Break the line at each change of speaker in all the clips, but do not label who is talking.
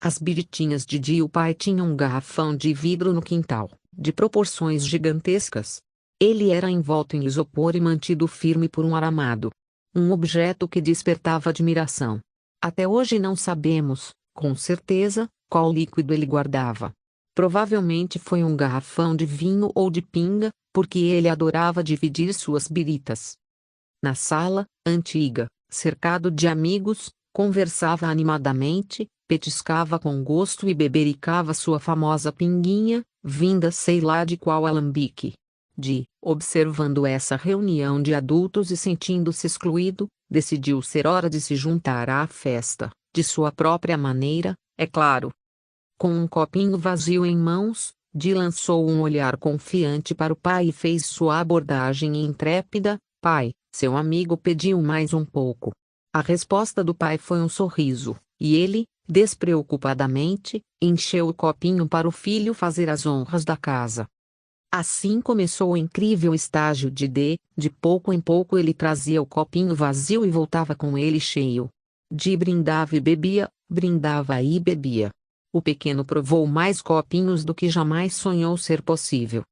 As biritinhas de Di e o pai tinham um garrafão de vidro no quintal, de proporções gigantescas. Ele era envolto em isopor e mantido firme por um aramado. Um objeto que despertava admiração. Até hoje não sabemos, com certeza, qual líquido ele guardava. Provavelmente foi um garrafão de vinho ou de pinga, porque ele adorava dividir suas biritas. Na sala, antiga, cercado de amigos, conversava animadamente, petiscava com gosto e bebericava sua famosa pinguinha, vinda sei lá de qual alambique. Observando essa reunião de adultos e sentindo-se excluído, decidiu ser hora de se juntar à festa, de sua própria maneira, é claro. Com um copinho vazio em mãos, Di lançou um olhar confiante para o pai e fez sua abordagem intrépida: pai, seu amigo pediu mais um pouco. A resposta do pai foi um sorriso, e ele, despreocupadamente, encheu o copinho para o filho fazer as honras da casa. Assim começou o incrível estágio de pouco em pouco ele trazia o copinho vazio e voltava com ele cheio. Di brindava e bebia, brindava e bebia. O pequeno provou mais copinhos do que jamais sonhou ser possível.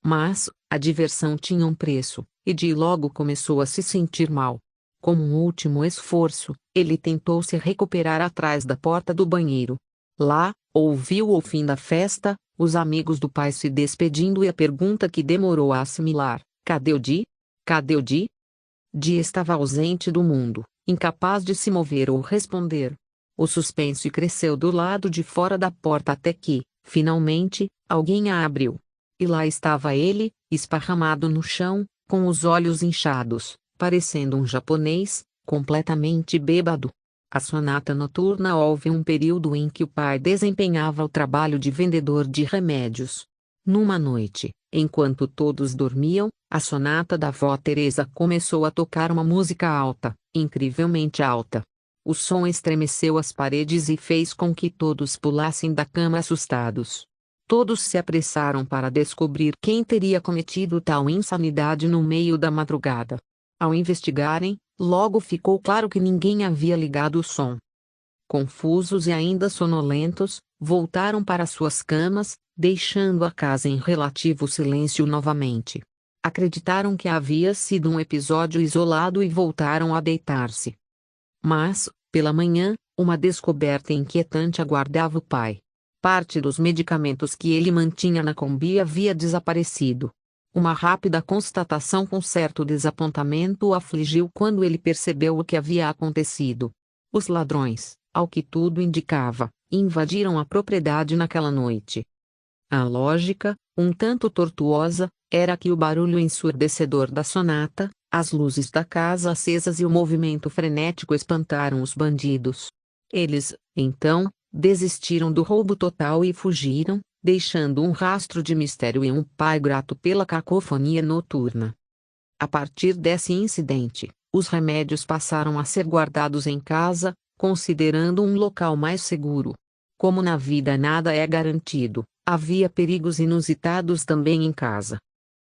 Mas, a diversão tinha um preço, e Di logo começou a se sentir mal. Como um último esforço, ele tentou se recuperar atrás da porta do banheiro. Lá, ouviu o fim da festa, os amigos do pai se despedindo e a pergunta que demorou a assimilar: cadê o Di? Cadê o Di? Di estava ausente do mundo, incapaz de se mover ou responder. O suspense cresceu do lado de fora da porta até que, finalmente, alguém a abriu. E lá estava ele, esparramado no chão, com os olhos inchados, parecendo um japonês, completamente bêbado. A sonata noturna houve um período em que o pai desempenhava o trabalho de vendedor de remédios. Numa noite, enquanto todos dormiam, a sonata da avó Teresa começou a tocar uma música alta, incrivelmente alta. O som estremeceu as paredes e fez com que todos pulassem da cama assustados. Todos se apressaram para descobrir quem teria cometido tal insanidade no meio da madrugada. Ao investigarem, logo ficou claro que ninguém havia ligado o som. Confusos e ainda sonolentos, voltaram para suas camas, deixando a casa em relativo silêncio novamente. Acreditaram que havia sido um episódio isolado e voltaram a deitar-se. Mas, pela manhã, uma descoberta inquietante aguardava o pai. Parte dos medicamentos que ele mantinha na Kombi havia desaparecido. Uma rápida constatação com certo desapontamento o afligiu quando ele percebeu o que havia acontecido. Os ladrões, ao que tudo indicava, invadiram a propriedade naquela noite. A lógica, um tanto tortuosa, era que o barulho ensurdecedor da sonata, as luzes da casa acesas e o movimento frenético espantaram os bandidos. Eles, então, desistiram do roubo total e fugiram, deixando um rastro de mistério e um pai grato pela cacofonia noturna. A partir desse incidente, os remédios passaram a ser guardados em casa, considerando um local mais seguro. Como na vida nada é garantido, havia perigos inusitados também em casa.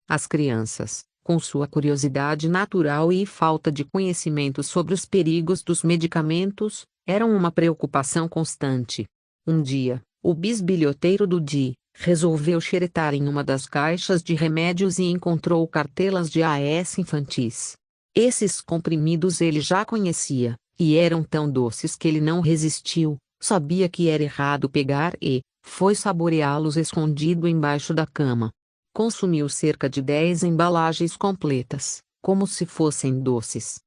As crianças, com sua curiosidade natural e falta de conhecimento sobre os perigos dos medicamentos, eram uma preocupação constante. Um dia, o bisbilhoteiro do Di resolveu xeretar em uma das caixas de remédios e encontrou cartelas de AS infantis. Esses comprimidos ele já conhecia, e eram tão doces que ele não resistiu, sabia que era errado pegar e foi saboreá-los escondido embaixo da cama. Consumiu cerca de 10 embalagens completas, como se fossem doces.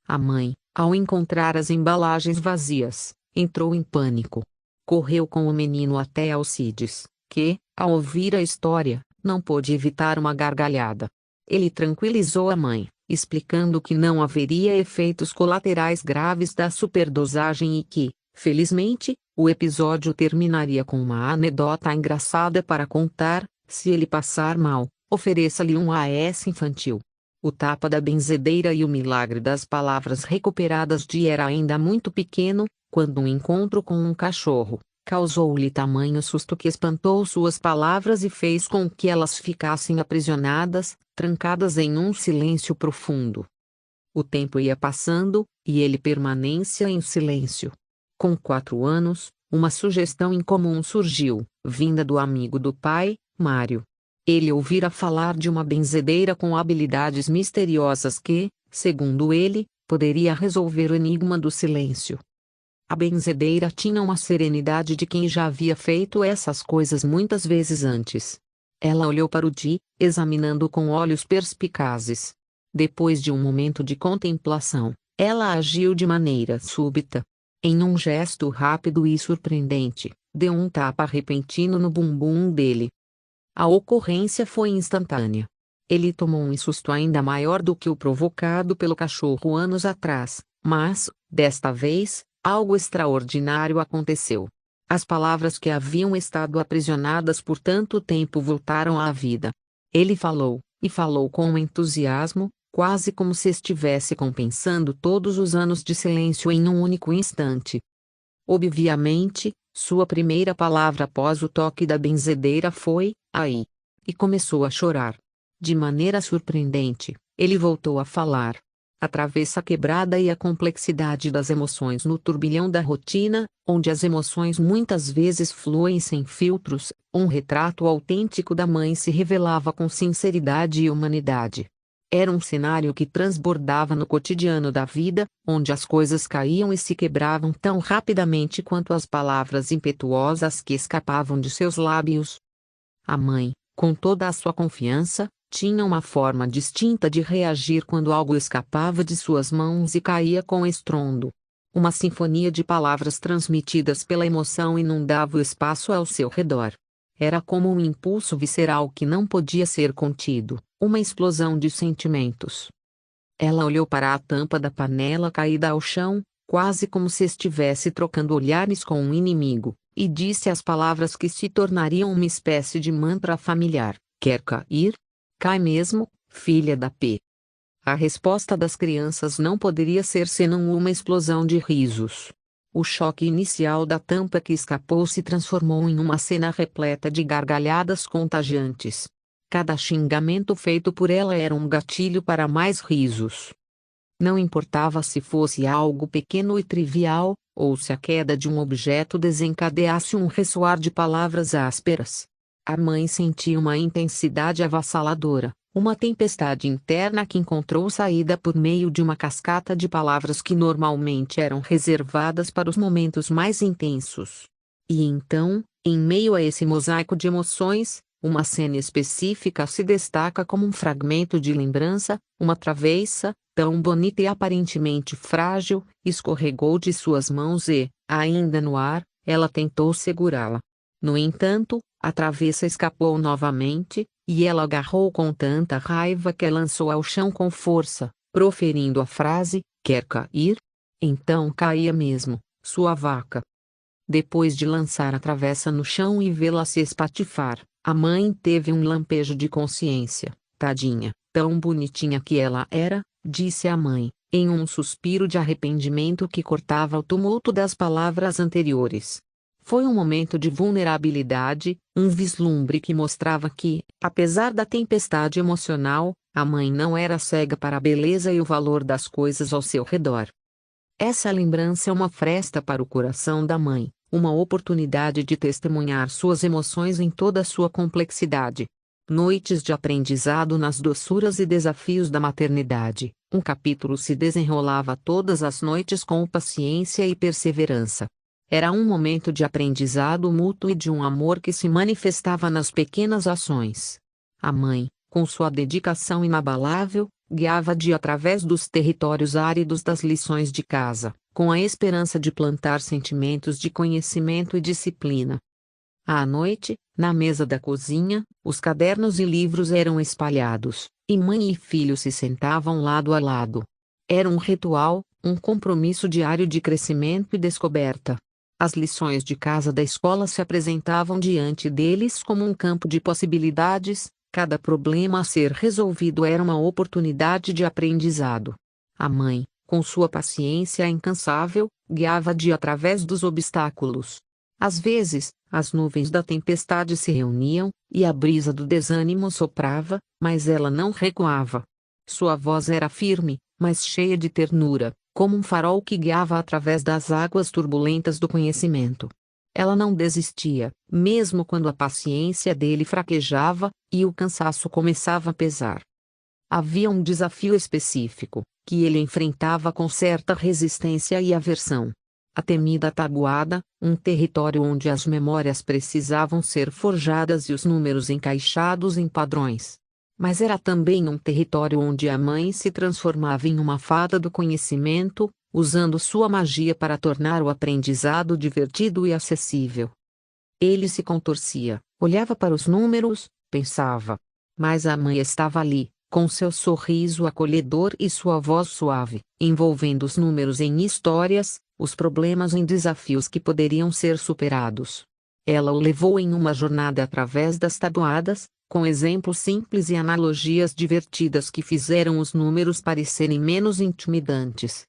A mãe, ao encontrar as embalagens vazias, entrou em pânico. Correu com o menino até Alcides, que, ao ouvir a história, não pôde evitar uma gargalhada. Ele tranquilizou a mãe, explicando que não haveria efeitos colaterais graves da superdosagem e que, felizmente, o episódio terminaria com uma anedota engraçada para contar. Se ele passar mal, ofereça-lhe um AS infantil. O tapa da benzedeira e o milagre das palavras recuperadas de era ainda muito pequeno, quando um encontro com um cachorro causou-lhe tamanho susto que espantou suas palavras e fez com que elas ficassem aprisionadas, trancadas em um silêncio profundo. O tempo ia passando, e ele permanecia em silêncio. Com 4 anos, uma sugestão incomum surgiu, vinda do amigo do pai, Mário. Ele ouvira falar de uma benzedeira com habilidades misteriosas que, segundo ele, poderia resolver o enigma do silêncio. A benzedeira tinha uma serenidade de quem já havia feito essas coisas muitas vezes antes. Ela olhou para o Di, examinando-o com olhos perspicazes. Depois de um momento de contemplação, ela agiu de maneira súbita. Em um gesto rápido e surpreendente, deu um tapa repentino no bumbum dele. A ocorrência foi instantânea. Ele tomou um susto ainda maior do que o provocado pelo cachorro anos atrás, mas, desta vez, algo extraordinário aconteceu. As palavras que haviam estado aprisionadas por tanto tempo voltaram à vida. Ele falou, e falou com entusiasmo, quase como se estivesse compensando todos os anos de silêncio em um único instante. Obviamente, sua primeira palavra após o toque da benzedeira foi, aí. E começou a chorar. De maneira surpreendente, ele voltou a falar. A travessa quebrada e a complexidade das emoções no turbilhão da rotina, onde as emoções muitas vezes fluem sem filtros, um retrato autêntico da mãe se revelava com sinceridade e humanidade. Era um cenário que transbordava no cotidiano da vida, onde as coisas caíam e se quebravam tão rapidamente quanto as palavras impetuosas que escapavam de seus lábios. A mãe, com toda a sua confiança, tinha uma forma distinta de reagir quando algo escapava de suas mãos e caía com estrondo. Uma sinfonia de palavras transmitidas pela emoção inundava o espaço ao seu redor. Era como um impulso visceral que não podia ser contido, uma explosão de sentimentos. Ela olhou para a tampa da panela caída ao chão, quase como se estivesse trocando olhares com um inimigo, e disse as palavras que se tornariam uma espécie de mantra familiar: "Quer cair? Cai mesmo, filha da P." A resposta das crianças não poderia ser senão uma explosão de risos. O choque inicial da tampa que escapou se transformou em uma cena repleta de gargalhadas contagiantes. Cada xingamento feito por ela era um gatilho para mais risos. Não importava se fosse algo pequeno e trivial, ou se a queda de um objeto desencadeasse um ressoar de palavras ásperas. A mãe sentia uma intensidade avassaladora, uma tempestade interna que encontrou saída por meio de uma cascata de palavras que normalmente eram reservadas para os momentos mais intensos. E então, em meio a esse mosaico de emoções, uma cena específica se destaca como um fragmento de lembrança, uma travessa, tão bonita e aparentemente frágil, escorregou de suas mãos e, ainda no ar, ela tentou segurá-la. No entanto, a travessa escapou novamente, e ela agarrou com tanta raiva que a lançou ao chão com força, proferindo a frase: "Quer cair? Então caia mesmo, sua vaca." Depois de lançar a travessa no chão e vê-la se espatifar, a mãe teve um lampejo de consciência. "Tadinha, tão bonitinha que ela era", disse a mãe, em um suspiro de arrependimento que cortava o tumulto das palavras anteriores. Foi um momento de vulnerabilidade, um vislumbre que mostrava que, apesar da tempestade emocional, a mãe não era cega para a beleza e o valor das coisas ao seu redor. Essa lembrança é uma fresta para o coração da mãe, uma oportunidade de testemunhar suas emoções em toda a sua complexidade. Noites de aprendizado nas doçuras e desafios da maternidade. Um capítulo se desenrolava todas as noites com paciência e perseverança. Era um momento de aprendizado mútuo e de um amor que se manifestava nas pequenas ações. A mãe, com sua dedicação inabalável, guiava-de através dos territórios áridos das lições de casa, com a esperança de plantar sentimentos de conhecimento e disciplina. À noite, na mesa da cozinha, os cadernos e livros eram espalhados, e mãe e filho se sentavam lado a lado. Era um ritual, um compromisso diário de crescimento e descoberta. As lições de casa da escola se apresentavam diante deles como um campo de possibilidades, cada problema a ser resolvido era uma oportunidade de aprendizado. A mãe, com sua paciência incansável, guiava-de através dos obstáculos. Às vezes, as nuvens da tempestade se reuniam, e a brisa do desânimo soprava, mas ela não recuava. Sua voz era firme, mas cheia de ternura, como um farol que guiava através das águas turbulentas do conhecimento. Ela não desistia, mesmo quando a paciência dele fraquejava e o cansaço começava a pesar. Havia um desafio específico, que ele enfrentava com certa resistência e aversão. A temida tabuada, um território onde as memórias precisavam ser forjadas e os números encaixados em padrões. Mas era também um território onde a mãe se transformava em uma fada do conhecimento, usando sua magia para tornar o aprendizado divertido e acessível. Ele se contorcia, olhava para os números, pensava. Mas a mãe estava ali, com seu sorriso acolhedor e sua voz suave, envolvendo os números em histórias, os problemas em desafios que poderiam ser superados. Ela o levou em uma jornada através das tabuadas, com exemplos simples e analogias divertidas que fizeram os números parecerem menos intimidantes.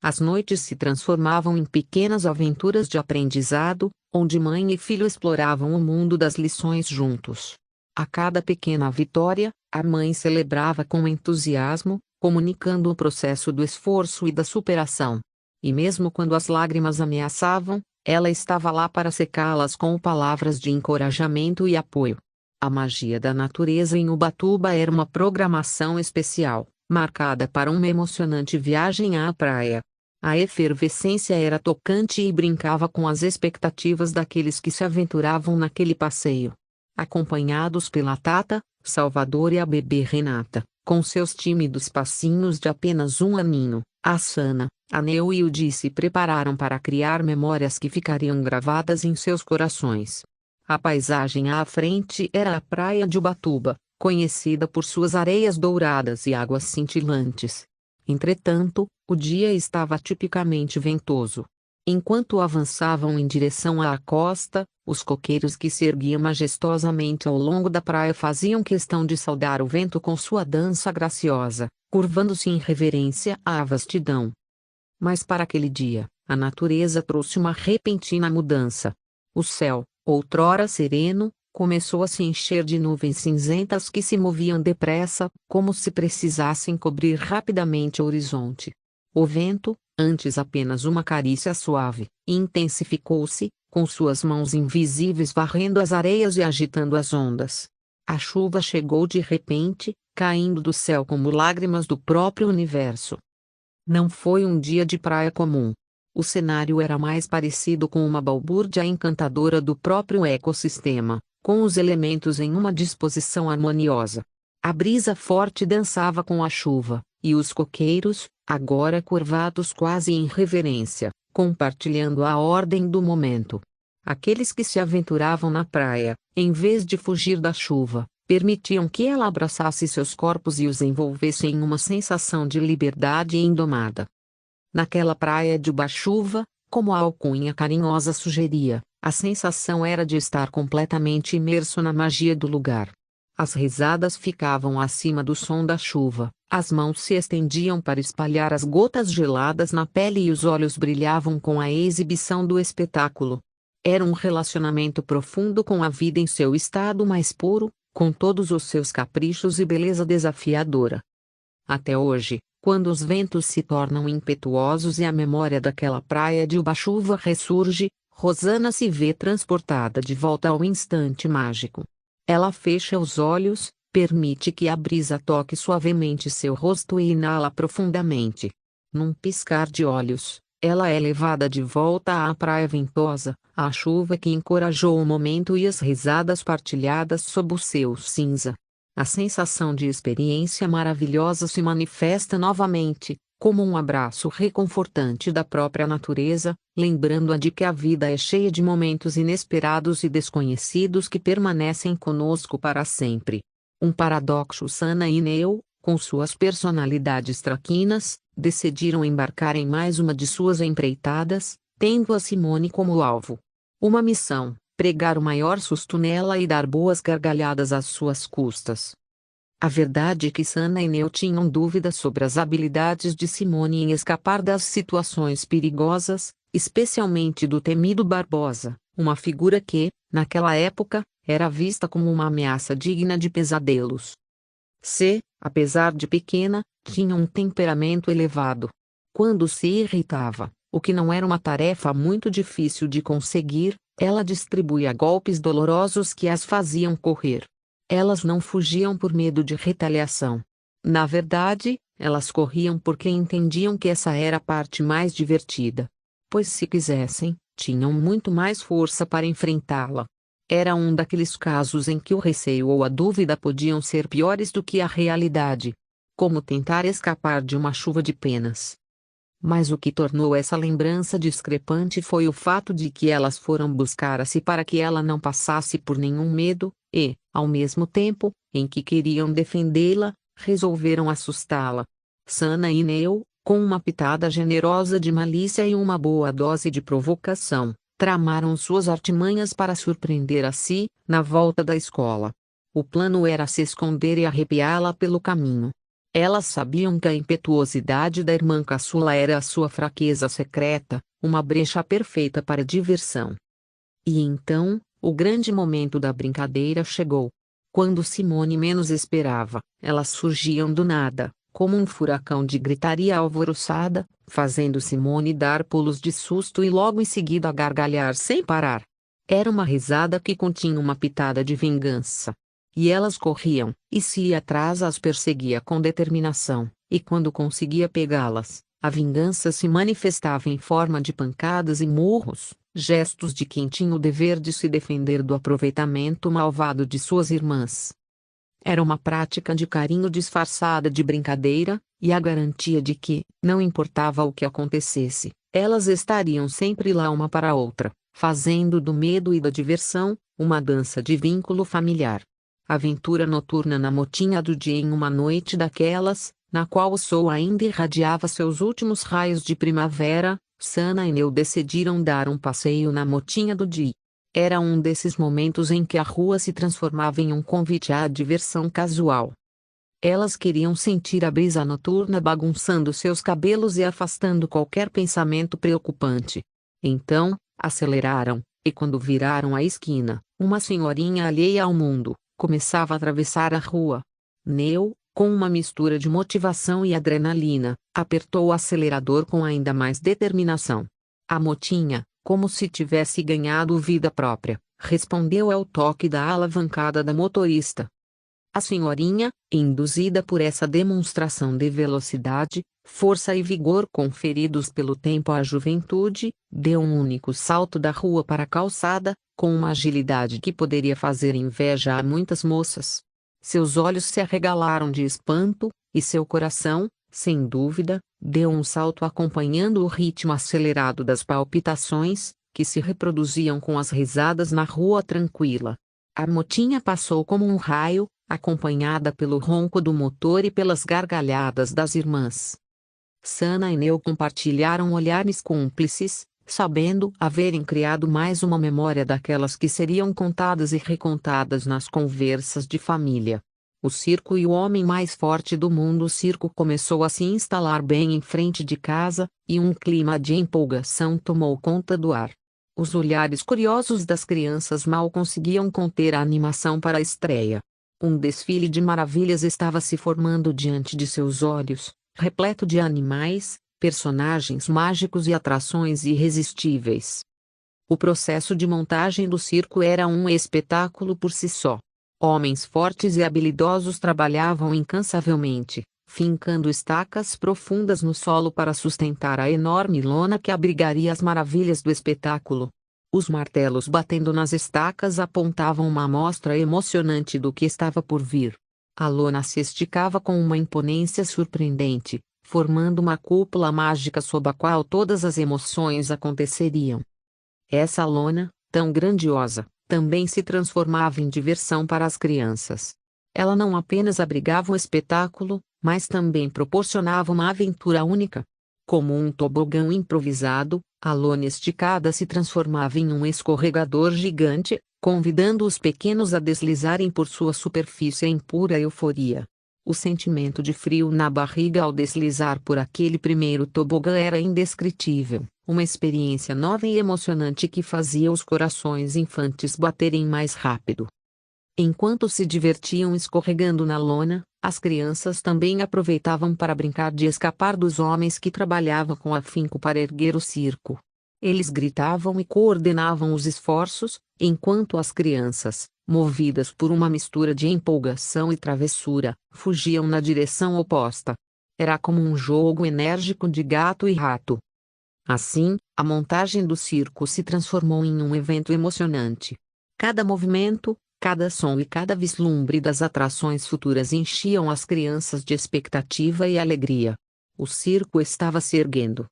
As noites se transformavam em pequenas aventuras de aprendizado, onde mãe e filho exploravam o mundo das lições juntos. A cada pequena vitória, a mãe celebrava com entusiasmo, comunicando o processo do esforço e da superação. E mesmo quando as lágrimas ameaçavam, ela estava lá para secá-las com palavras de encorajamento e apoio. A magia da natureza em Ubatuba era uma programação especial, marcada para uma emocionante viagem à praia. A efervescência era tocante e brincava com as expectativas daqueles que se aventuravam naquele passeio. Acompanhados pela Tata, Salvador e a bebê Renata, com seus tímidos passinhos de apenas um aninho, a Sana, a Neu e o Di se prepararam para criar memórias que ficariam gravadas em seus corações. A paisagem à frente era a praia de Ubatuba, conhecida por suas areias douradas e águas cintilantes. Entretanto, o dia estava tipicamente ventoso. Enquanto avançavam em direção à costa, os coqueiros que se erguiam majestosamente ao longo da praia faziam questão de saudar o vento com sua dança graciosa, curvando-se em reverência à vastidão. Mas para aquele dia, a natureza trouxe uma repentina mudança. O céu, outrora sereno, começou a se encher de nuvens cinzentas que se moviam depressa, como se precisassem cobrir rapidamente o horizonte. O vento, antes apenas uma carícia suave, intensificou-se, com suas mãos invisíveis varrendo as areias e agitando as ondas. A chuva chegou de repente, caindo do céu como lágrimas do próprio universo. Não foi um dia de praia comum. O cenário era mais parecido com uma balbúrdia encantadora do próprio ecossistema, com os elementos em uma disposição harmoniosa. A brisa forte dançava com a chuva, e os coqueiros, agora curvados quase em reverência, compartilhando a ordem do momento. Aqueles que se aventuravam na praia, em vez de fugir da chuva, permitiam que ela abraçasse seus corpos e os envolvesse em uma sensação de liberdade indomada. Naquela praia de chuva, como a alcunha carinhosa sugeria, a sensação era de estar completamente imerso na magia do lugar. As risadas ficavam acima do som da chuva, as mãos se estendiam para espalhar as gotas geladas na pele e os olhos brilhavam com a exibição do espetáculo. Era um relacionamento profundo com a vida em seu estado mais puro, com todos os seus caprichos e beleza desafiadora. Até hoje, quando os ventos se tornam impetuosos e a memória daquela praia de chuva ressurge, Rosana se vê transportada de volta ao instante mágico. Ela fecha os olhos, permite que a brisa toque suavemente seu rosto e inala profundamente. Num piscar de olhos, ela é levada de volta à praia ventosa, à chuva que encorajou o momento e as risadas partilhadas sob o céu cinza. A sensação de experiência maravilhosa se manifesta novamente, como um abraço reconfortante da própria natureza, lembrando-a de que a vida é cheia de momentos inesperados e desconhecidos que permanecem conosco para sempre. Um paradoxo. Sana e Neu, com suas personalidades traquinas, decidiram embarcar em mais uma de suas empreitadas, tendo a Simone como alvo. Uma missão: pregar o maior susto nela e dar boas gargalhadas às suas custas. A verdade é que Sana e Neu tinham dúvidas sobre as habilidades de Simone em escapar das situações perigosas, especialmente do temido Barbosa, uma figura que, naquela época, era vista como uma ameaça digna de pesadelos. Apesar de pequena, tinha um temperamento elevado. Quando se irritava, o que não era uma tarefa muito difícil de conseguir, Ela distribuía golpes dolorosos que as faziam correr. Elas não fugiam por medo de retaliação. Na verdade, elas corriam porque entendiam que essa era a parte mais divertida. Pois se quisessem, tinham muito mais força para enfrentá-la. Era um daqueles casos em que o receio ou a dúvida podiam ser piores do que a realidade. Como tentar escapar de uma chuva de penas. Mas o que tornou essa lembrança discrepante foi o fato de que elas foram buscar a si para que ela não passasse por nenhum medo, e, ao mesmo tempo, em que queriam defendê-la, resolveram assustá-la. Sana e Neo, com uma pitada generosa de malícia e uma boa dose de provocação, tramaram suas artimanhas para surpreender a si, na volta da escola. O plano era se esconder e arrepiá-la pelo caminho. Elas sabiam que a impetuosidade da irmã caçula era a sua fraqueza secreta, uma brecha perfeita para diversão. E então, o grande momento da brincadeira chegou. Quando Simone menos esperava, elas surgiam do nada, como um furacão de gritaria alvoroçada, fazendo Simone dar pulos de susto e logo em seguida gargalhar sem parar. Era uma risada que continha uma pitada de vingança. E elas corriam, e se ia atrás as perseguia com determinação, e quando conseguia pegá-las, a vingança se manifestava em forma de pancadas e murros, gestos de quem tinha o dever de se defender do aproveitamento malvado de suas irmãs. Era uma prática de carinho disfarçada de brincadeira, e a garantia de que, não importava o que acontecesse, elas estariam sempre lá uma para a outra, fazendo do medo e da diversão, uma dança de vínculo familiar. Aventura noturna na motinha do dia em uma noite daquelas, na qual o sol ainda irradiava seus últimos raios de primavera, Sana e Neo decidiram dar um passeio na motinha do dia. Era um desses momentos em que a rua se transformava em um convite à diversão casual. Elas queriam sentir a brisa noturna bagunçando seus cabelos e afastando qualquer pensamento preocupante. Então, aceleraram, e quando viraram a esquina, uma senhorinha alheia ao mundo começava a atravessar a rua. Neo, com uma mistura de motivação e adrenalina, apertou o acelerador com ainda mais determinação. A motinha, como se tivesse ganhado vida própria, respondeu ao toque da alavancada da motorista. A senhorinha, induzida por essa demonstração de velocidade, força e vigor conferidos pelo tempo à juventude, deu um único salto da rua para a calçada, com uma agilidade que poderia fazer inveja a muitas moças. Seus olhos se arregalaram de espanto, e seu coração, sem dúvida, deu um salto acompanhando o ritmo acelerado das palpitações, que se reproduziam com as risadas na rua tranquila. A motinha passou como um raio, acompanhada pelo ronco do motor e pelas gargalhadas das irmãs. Sana e Neo compartilharam olhares cúmplices, sabendo haverem criado mais uma memória daquelas que seriam contadas e recontadas nas conversas de família. O circo e o homem mais forte do mundo. O circo começou a se instalar bem em frente de casa, e um clima de empolgação tomou conta do ar. Os olhares curiosos das crianças mal conseguiam conter a animação para a estreia. Um desfile de maravilhas estava se formando diante de seus olhos, repleto de animais, personagens mágicos e atrações irresistíveis. O processo de montagem do circo era um espetáculo por si só. Homens fortes e habilidosos trabalhavam incansavelmente, fincando estacas profundas no solo para sustentar a enorme lona que abrigaria as maravilhas do espetáculo. Os martelos batendo nas estacas apontavam uma amostra emocionante do que estava por vir. A lona se esticava com uma imponência surpreendente, formando uma cúpula mágica sob a qual todas as emoções aconteceriam. Essa lona, tão grandiosa, também se transformava em diversão para as crianças. Ela não apenas abrigava um espetáculo, mas também proporcionava uma aventura única. Como um tobogã improvisado, a lona esticada se transformava em um escorregador gigante, convidando os pequenos a deslizarem por sua superfície em pura euforia. O sentimento de frio na barriga ao deslizar por aquele primeiro tobogã era indescritível, uma experiência nova e emocionante que fazia os corações infantes baterem mais rápido. Enquanto se divertiam escorregando na lona, as crianças também aproveitavam para brincar de escapar dos homens que trabalhavam com afinco para erguer o circo. Eles gritavam e coordenavam os esforços, enquanto as crianças, movidas por uma mistura de empolgação e travessura, fugiam na direção oposta. Era como um jogo enérgico de gato e rato. Assim, a montagem do circo se transformou em um evento emocionante. Cada movimento, cada som e cada vislumbre das atrações futuras enchiam as crianças de expectativa e alegria. O circo estava se erguendo.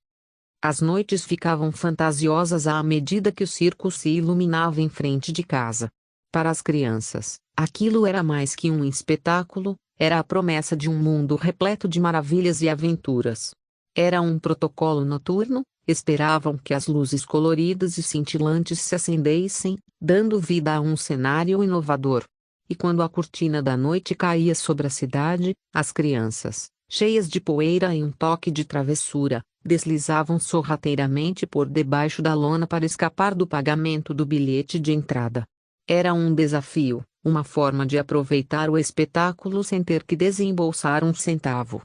As noites ficavam fantasiosas à medida que o circo se iluminava em frente de casa. Para as crianças, aquilo era mais que um espetáculo, era a promessa de um mundo repleto de maravilhas e aventuras. Era um protocolo noturno, esperavam que as luzes coloridas e cintilantes se acendessem, dando vida a um cenário inovador. E quando a cortina da noite caía sobre a cidade, as crianças, cheias de poeira e um toque de travessura, deslizavam sorrateiramente por debaixo da lona para escapar do pagamento do bilhete de entrada. Era um desafio, uma forma de aproveitar o espetáculo sem ter que desembolsar um centavo.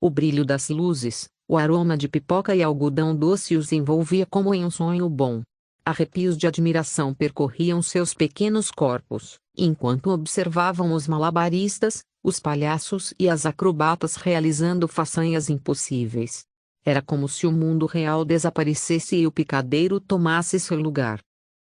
O brilho das luzes, o aroma de pipoca e algodão doce os envolvia como em um sonho bom. Arrepios de admiração percorriam seus pequenos corpos, enquanto observavam os malabaristas, os palhaços e as acrobatas realizando façanhas impossíveis. Era como se o mundo real desaparecesse e o picadeiro tomasse seu lugar.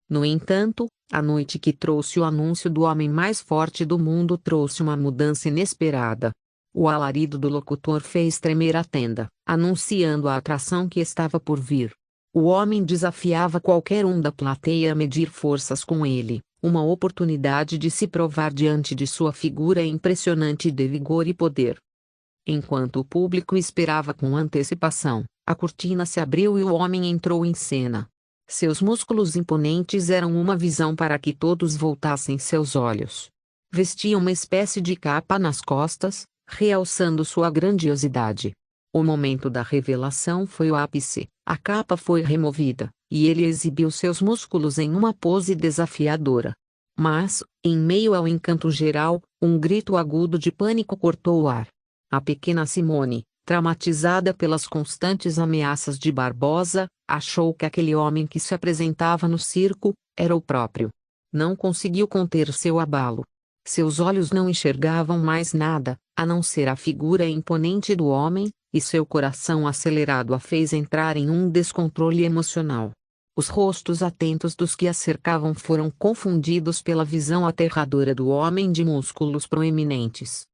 No entanto, a noite que trouxe o anúncio do homem mais forte do mundo trouxe uma mudança inesperada. O alarido do locutor fez tremer a tenda, anunciando a atração que estava por vir. O homem desafiava qualquer um da plateia a medir forças com ele, uma oportunidade de se provar diante de sua figura impressionante de vigor e poder. Enquanto o público esperava com antecipação, a cortina se abriu e o homem entrou em cena. Seus músculos imponentes eram uma visão para que todos voltassem seus olhos. Vestia uma espécie de capa nas costas, realçando sua grandiosidade. O momento da revelação foi o ápice, a capa foi removida, e ele exibiu seus músculos em uma pose desafiadora. Mas, em meio ao encanto geral, um grito agudo de pânico cortou o ar. A pequena Simone, traumatizada pelas constantes ameaças de Barbosa, achou que aquele homem que se apresentava no circo era o próprio. Não conseguiu conter seu abalo. Seus olhos não enxergavam mais nada, a não ser a figura imponente do homem, e seu coração acelerado a fez entrar em um descontrole emocional. Os rostos atentos dos que a cercavam foram confundidos pela visão aterradora do homem de músculos proeminentes.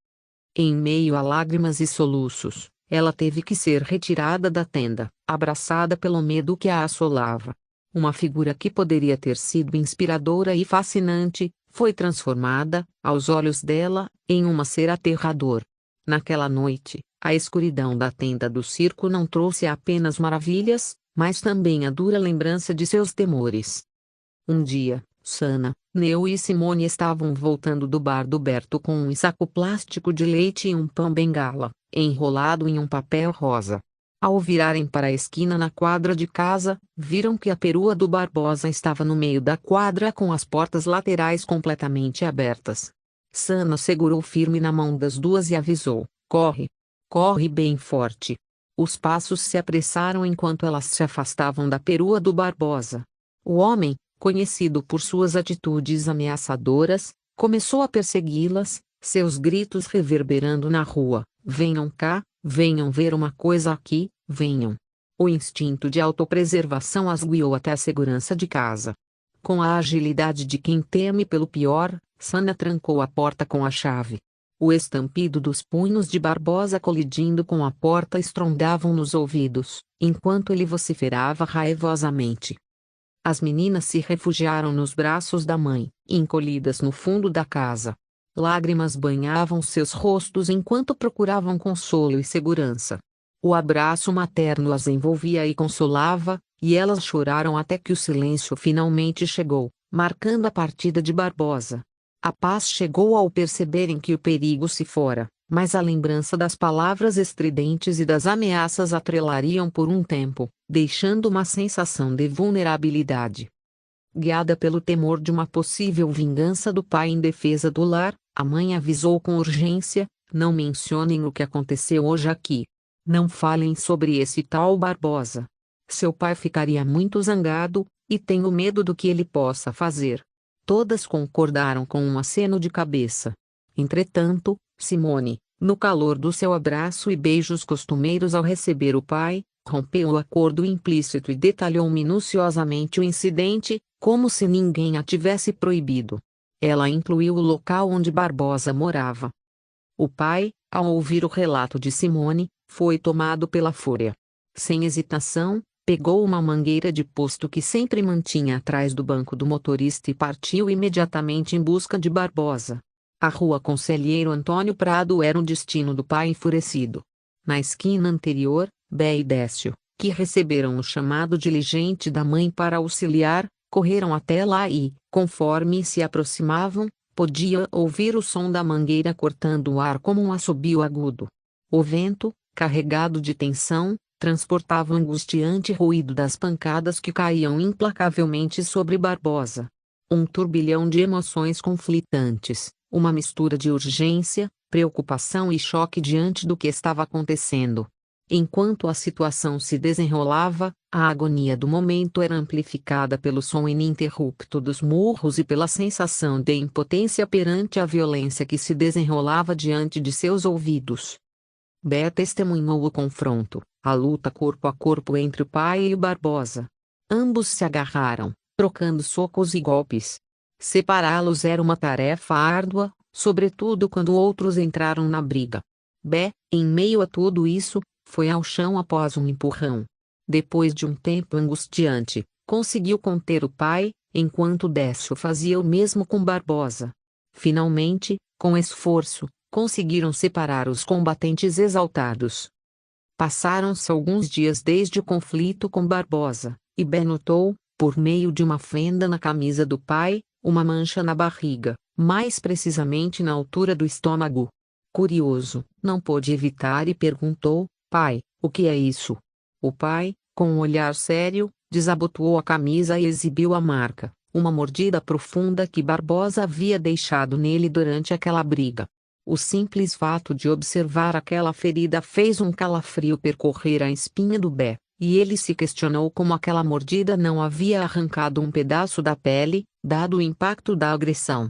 Em meio a lágrimas e soluços, ela teve que ser retirada da tenda, abraçada pelo medo que a assolava. Uma figura que poderia ter sido inspiradora e fascinante, foi transformada, aos olhos dela, em um ser aterrador. Naquela noite, a escuridão da tenda do circo não trouxe apenas maravilhas, mas também a dura lembrança de seus temores. Um dia, Sana, Neu e Simone estavam voltando do bar do Berto com um saco plástico de leite e um pão bengala, enrolado em um papel rosa. Ao virarem para a esquina na quadra de casa, viram que a perua do Barbosa estava no meio da quadra com as portas laterais completamente abertas. Sana segurou firme na mão das duas e avisou: "Corre! Corre bem forte!" Os passos se apressaram enquanto elas se afastavam da perua do Barbosa. O homem, conhecido por suas atitudes ameaçadoras, começou a persegui-las, seus gritos reverberando na rua: "Venham cá, venham ver uma coisa aqui, venham!" O instinto de autopreservação as guiou até a segurança de casa. Com a agilidade de quem teme pelo pior, Sana trancou a porta com a chave. O estampido dos punhos de Barbosa colidindo com a porta estrondavam nos ouvidos, enquanto ele vociferava raivosamente. As meninas se refugiaram nos braços da mãe, encolhidas no fundo da casa. Lágrimas banhavam seus rostos enquanto procuravam consolo e segurança. O abraço materno as envolvia e consolava, e elas choraram até que o silêncio finalmente chegou, marcando a partida de Barbosa. A paz chegou ao perceberem que o perigo se fora, mas a lembrança das palavras estridentes e das ameaças atrelariam por um tempo, deixando uma sensação de vulnerabilidade. Guiada pelo temor de uma possível vingança do pai em defesa do lar, a mãe avisou com urgência: "Não mencionem o que aconteceu hoje aqui. Não falem sobre esse tal Barbosa." Seu pai ficaria muito zangado, e tenho medo do que ele possa fazer. Todas concordaram com um aceno de cabeça. Entretanto, Simone, no calor do seu abraço e beijos costumeiros ao receber o pai, rompeu o acordo implícito e detalhou minuciosamente o incidente, como se ninguém a tivesse proibido. Ela incluiu o local onde Barbosa morava. O pai, ao ouvir o relato de Simone, foi tomado pela fúria. Sem hesitação, pegou uma mangueira de posto que sempre mantinha atrás do banco do motorista e partiu imediatamente em busca de Barbosa. A rua Conselheiro Antônio Prado era o destino do pai enfurecido. Na esquina anterior, Bé e Décio, que receberam o chamado diligente da mãe para auxiliar, correram até lá e, conforme se aproximavam, podia ouvir o som da mangueira cortando o ar como um assobio agudo. O vento, carregado de tensão, transportava o angustiante ruído das pancadas que caíam implacavelmente sobre Barbosa. Um turbilhão de emoções conflitantes, uma mistura de urgência, preocupação e choque diante do que estava acontecendo. Enquanto a situação se desenrolava, a agonia do momento era amplificada pelo som ininterrupto dos murros e pela sensação de impotência perante a violência que se desenrolava diante de seus ouvidos. Bé testemunhou o confronto, a luta corpo a corpo entre o pai e o Barbosa. Ambos se agarraram, trocando socos e golpes. Separá-los era uma tarefa árdua, sobretudo quando outros entraram na briga. Bé, em meio a tudo isso, foi ao chão após um empurrão. Depois de um tempo angustiante, conseguiu conter o pai, enquanto Décio fazia o mesmo com Barbosa. Finalmente, com esforço, conseguiram separar os combatentes exaltados. Passaram-se alguns dias desde o conflito com Barbosa, e Bé notou, por meio de uma fenda na camisa do pai, uma mancha na barriga, mais precisamente na altura do estômago. Curioso, não pôde evitar e perguntou: pai, o que é isso? O pai, com um olhar sério, desabotoou a camisa e exibiu a marca, uma mordida profunda que Barbosa havia deixado nele durante aquela briga. O simples fato de observar aquela ferida fez um calafrio percorrer a espinha do Bé, e ele se questionou como aquela mordida não havia arrancado um pedaço da pele, dado o impacto da agressão.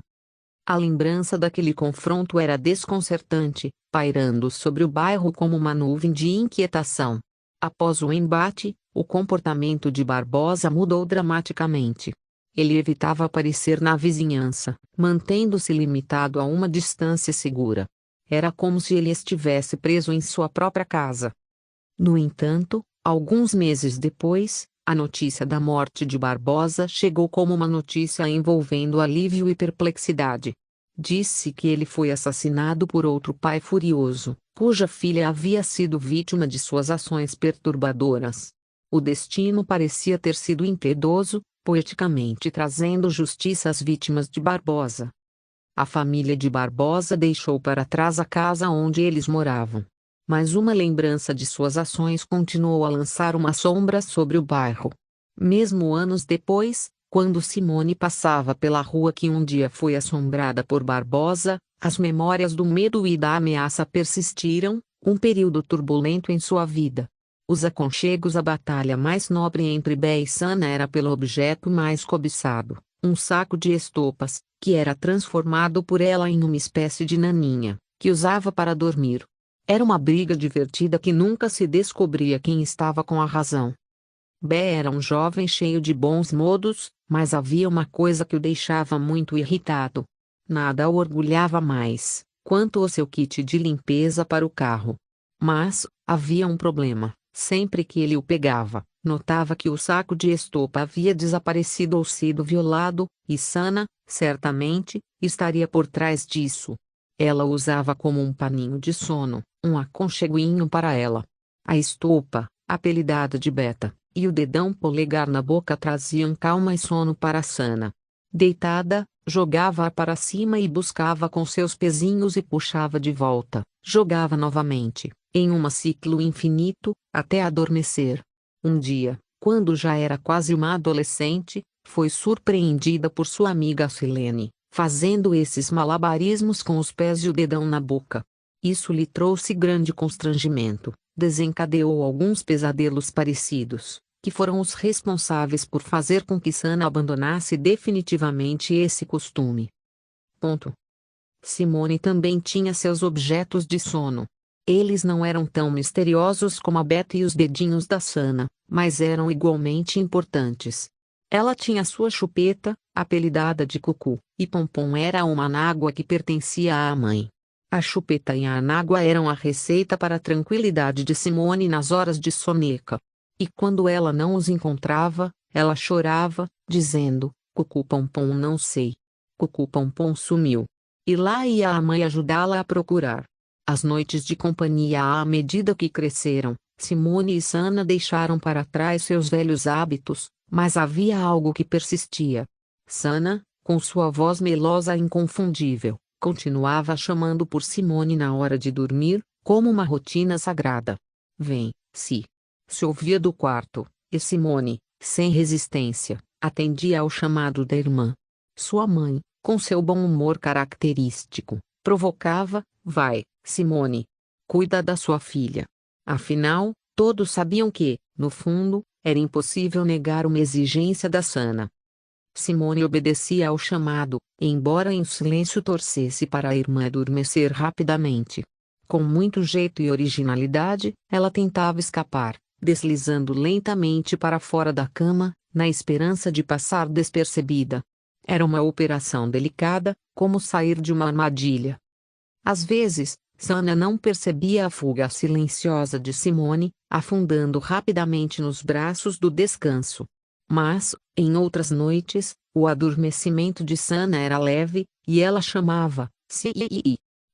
A lembrança daquele confronto era desconcertante, pairando sobre o bairro como uma nuvem de inquietação. Após o embate, o comportamento de Barbosa mudou dramaticamente. Ele evitava aparecer na vizinhança, mantendo-se limitado a uma distância segura. Era como se ele estivesse preso em sua própria casa. No entanto, alguns meses depois, a notícia da morte de Barbosa chegou como uma notícia envolvendo alívio e perplexidade. Disse que ele foi assassinado por outro pai furioso, cuja filha havia sido vítima de suas ações perturbadoras. O destino parecia ter sido impiedoso, poeticamente trazendo justiça às vítimas de Barbosa. A família de Barbosa deixou para trás a casa onde eles moravam. Mas uma lembrança de suas ações continuou a lançar uma sombra sobre o bairro. Mesmo anos depois, quando Simone passava pela rua que um dia foi assombrada por Barbosa, as memórias do medo e da ameaça persistiram, um período turbulento em sua vida. Os aconchegos. A batalha mais nobre entre Bé e Sana era pelo objeto mais cobiçado, um saco de estopas, que era transformado por ela em uma espécie de naninha, que usava para dormir. Era uma briga divertida que nunca se descobria quem estava com a razão. Bé era um jovem cheio de bons modos, mas havia uma coisa que o deixava muito irritado. Nada o orgulhava mais, quanto o seu kit de limpeza para o carro. Mas, havia um problema. Sempre que ele o pegava, notava que o saco de estopa havia desaparecido ou sido violado, e Sana, certamente, estaria por trás disso. Ela o usava como um paninho de sono, um aconcheguinho para ela. A estopa, apelidada de Beta, e o dedão polegar na boca traziam calma e sono para Sana. Deitada, jogava-a para cima e buscava com seus pezinhos e puxava de volta, jogava novamente, em um ciclo infinito, até adormecer. Um dia, quando já era quase uma adolescente, foi surpreendida por sua amiga Silene, fazendo esses malabarismos com os pés e o dedão na boca. Isso lhe trouxe grande constrangimento, desencadeou alguns pesadelos parecidos, que foram os responsáveis por fazer com que Sana abandonasse definitivamente esse costume. Ponto. Simone também tinha seus objetos de sono. Eles não eram tão misteriosos como a Beta e os dedinhos da Sana, mas eram igualmente importantes. Ela tinha sua chupeta, apelidada de Cucu, e Pompom era uma anágua que pertencia à mãe. A chupeta e a anágua eram a receita para a tranquilidade de Simone nas horas de soneca. E quando ela não os encontrava, ela chorava, dizendo: Cucu Pompom não sei. Cucu Pompom sumiu. E lá ia a mãe ajudá-la a procurar. As noites de companhia à medida que cresceram, Simone e Sana deixaram para trás seus velhos hábitos, mas havia algo que persistia. Sana, com sua voz melosa e inconfundível, continuava chamando por Simone na hora de dormir, como uma rotina sagrada. Vem, se ouvia do quarto, e Simone, sem resistência, atendia ao chamado da irmã. Sua mãe, com seu bom humor característico, provocava: vai, Simone. Cuida da sua filha. Afinal, todos sabiam que, no fundo, era impossível negar uma exigência da Sana. Simone obedecia ao chamado, embora em silêncio torcesse para a irmã adormecer rapidamente. Com muito jeito e originalidade, ela tentava escapar, deslizando lentamente para fora da cama, na esperança de passar despercebida. Era uma operação delicada, como sair de uma armadilha. Às vezes, Sana não percebia a fuga silenciosa de Simone, afundando rapidamente nos braços do descanso. Mas, em outras noites, o adormecimento de Sana era leve, e ela chamava: "Si".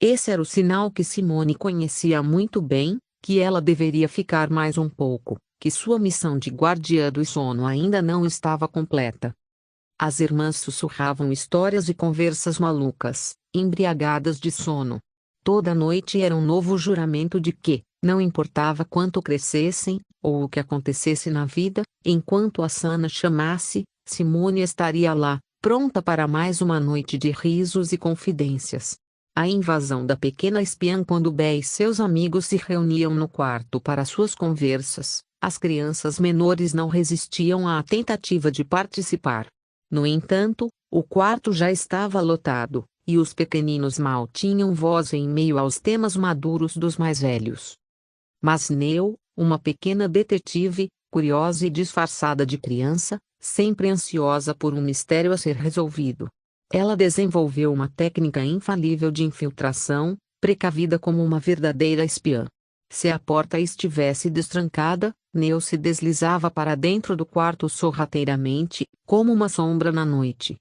Esse era o sinal que Simone conhecia muito bem, que ela deveria ficar mais um pouco, que sua missão de guardiã do sono ainda não estava completa. As irmãs sussurravam histórias e conversas malucas, embriagadas de sono. Toda noite era um novo juramento de que, não importava quanto crescessem, ou o que acontecesse na vida, enquanto a Sana chamasse, Simone estaria lá, pronta para mais uma noite de risos e confidências. A invasão da pequena espiã. Quando Bé e seus amigos se reuniam no quarto para suas conversas, as crianças menores não resistiam à tentativa de participar. No entanto, o quarto já estava lotado, e os pequeninos mal tinham voz em meio aos temas maduros dos mais velhos. Mas Neu, uma pequena detetive, curiosa e disfarçada de criança, sempre ansiosa por um mistério a ser resolvido. Ela desenvolveu uma técnica infalível de infiltração, precavida como uma verdadeira espiã. Se a porta estivesse destrancada, Neu se deslizava para dentro do quarto sorrateiramente, como uma sombra na noite.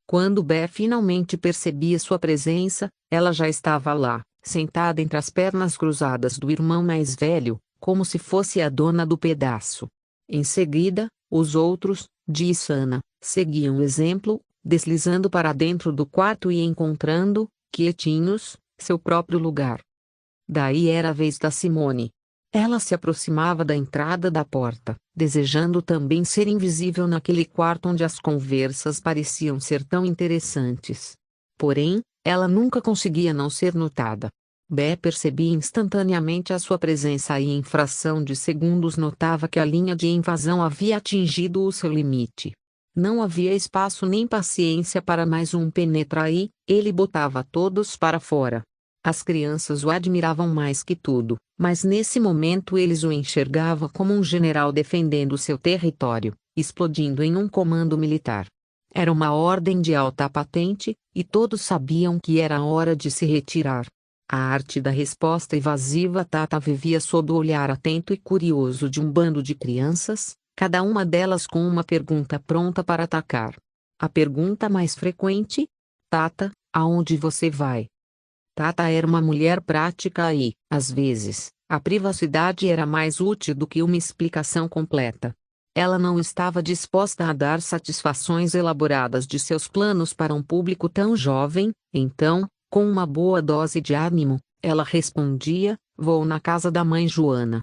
Quando Bé finalmente percebia sua presença, ela já estava lá, sentada entre as pernas cruzadas do irmão mais velho, como se fosse a dona do pedaço. Em seguida, os outros, Dee e Sana, seguiam o exemplo, deslizando para dentro do quarto e encontrando, quietinhos, seu próprio lugar. Daí era a vez da Simone. Ela se aproximava da entrada da porta, desejando também ser invisível naquele quarto onde as conversas pareciam ser tão interessantes. Porém, ela nunca conseguia não ser notada. Bé percebia instantaneamente a sua presença e em fração de segundos notava que a linha de invasão havia atingido o seu limite. Não havia espaço nem paciência para mais um penetra e ele botava todos para fora. As crianças o admiravam mais que tudo, mas nesse momento eles o enxergavam como um general defendendo seu território, explodindo em um comando militar. Era uma ordem de alta patente, e todos sabiam que era hora de se retirar. A arte da resposta evasiva. Tata vivia sob o olhar atento e curioso de um bando de crianças, cada uma delas com uma pergunta pronta para atacar. A pergunta mais frequente: Tata, aonde você vai? Tata era uma mulher prática e, às vezes, a privacidade era mais útil do que uma explicação completa. Ela não estava disposta a dar satisfações elaboradas de seus planos para um público tão jovem, então, com uma boa dose de ânimo, ela respondia: vou na casa da mãe Joana.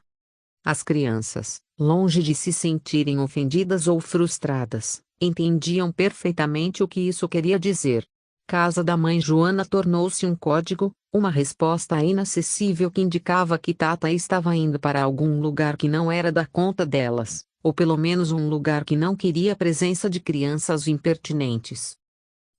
As crianças, longe de se sentirem ofendidas ou frustradas, entendiam perfeitamente o que isso queria dizer. Casa da mãe Joana tornou-se um código, uma resposta inacessível que indicava que Tata estava indo para algum lugar que não era da conta delas. ou pelo menos um lugar que não queria a presença de crianças impertinentes.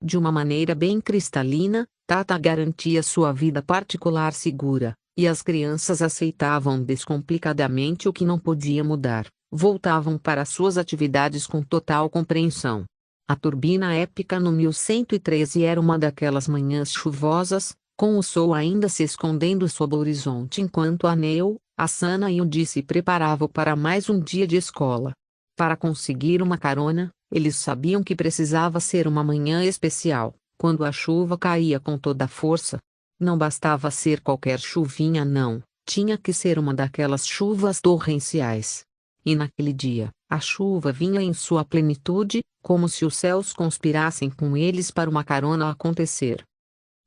De uma maneira bem cristalina, Tata garantia sua vida particular segura, e as crianças aceitavam descomplicadamente o que não podia mudar, voltavam para suas atividades com total compreensão. A turbina épica no 1113 era uma daquelas manhãs chuvosas, com o sol ainda se escondendo sob o horizonte enquanto a Neo, a Sana e o Di se preparavam para mais um dia de escola. Para conseguir uma carona, eles sabiam que precisava ser uma manhã especial, quando a chuva caía com toda a força. Não bastava ser qualquer chuvinha não, tinha que ser uma daquelas chuvas torrenciais. E naquele dia, a chuva vinha em sua plenitude, como se os céus conspirassem com eles para uma carona acontecer.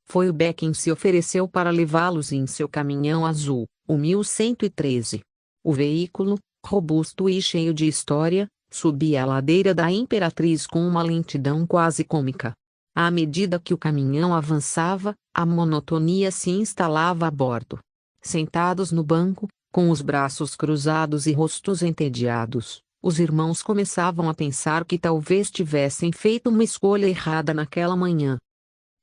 Foi o Bé quem se ofereceu para levá-los em seu caminhão azul, o 1113. O veículo, robusto e cheio de história, subia a ladeira da Imperatriz com uma lentidão quase cômica. À medida que o caminhão avançava, a monotonia se instalava a bordo. Sentados no banco, com os braços cruzados e rostos entediados, os irmãos começavam a pensar que talvez tivessem feito uma escolha errada naquela manhã.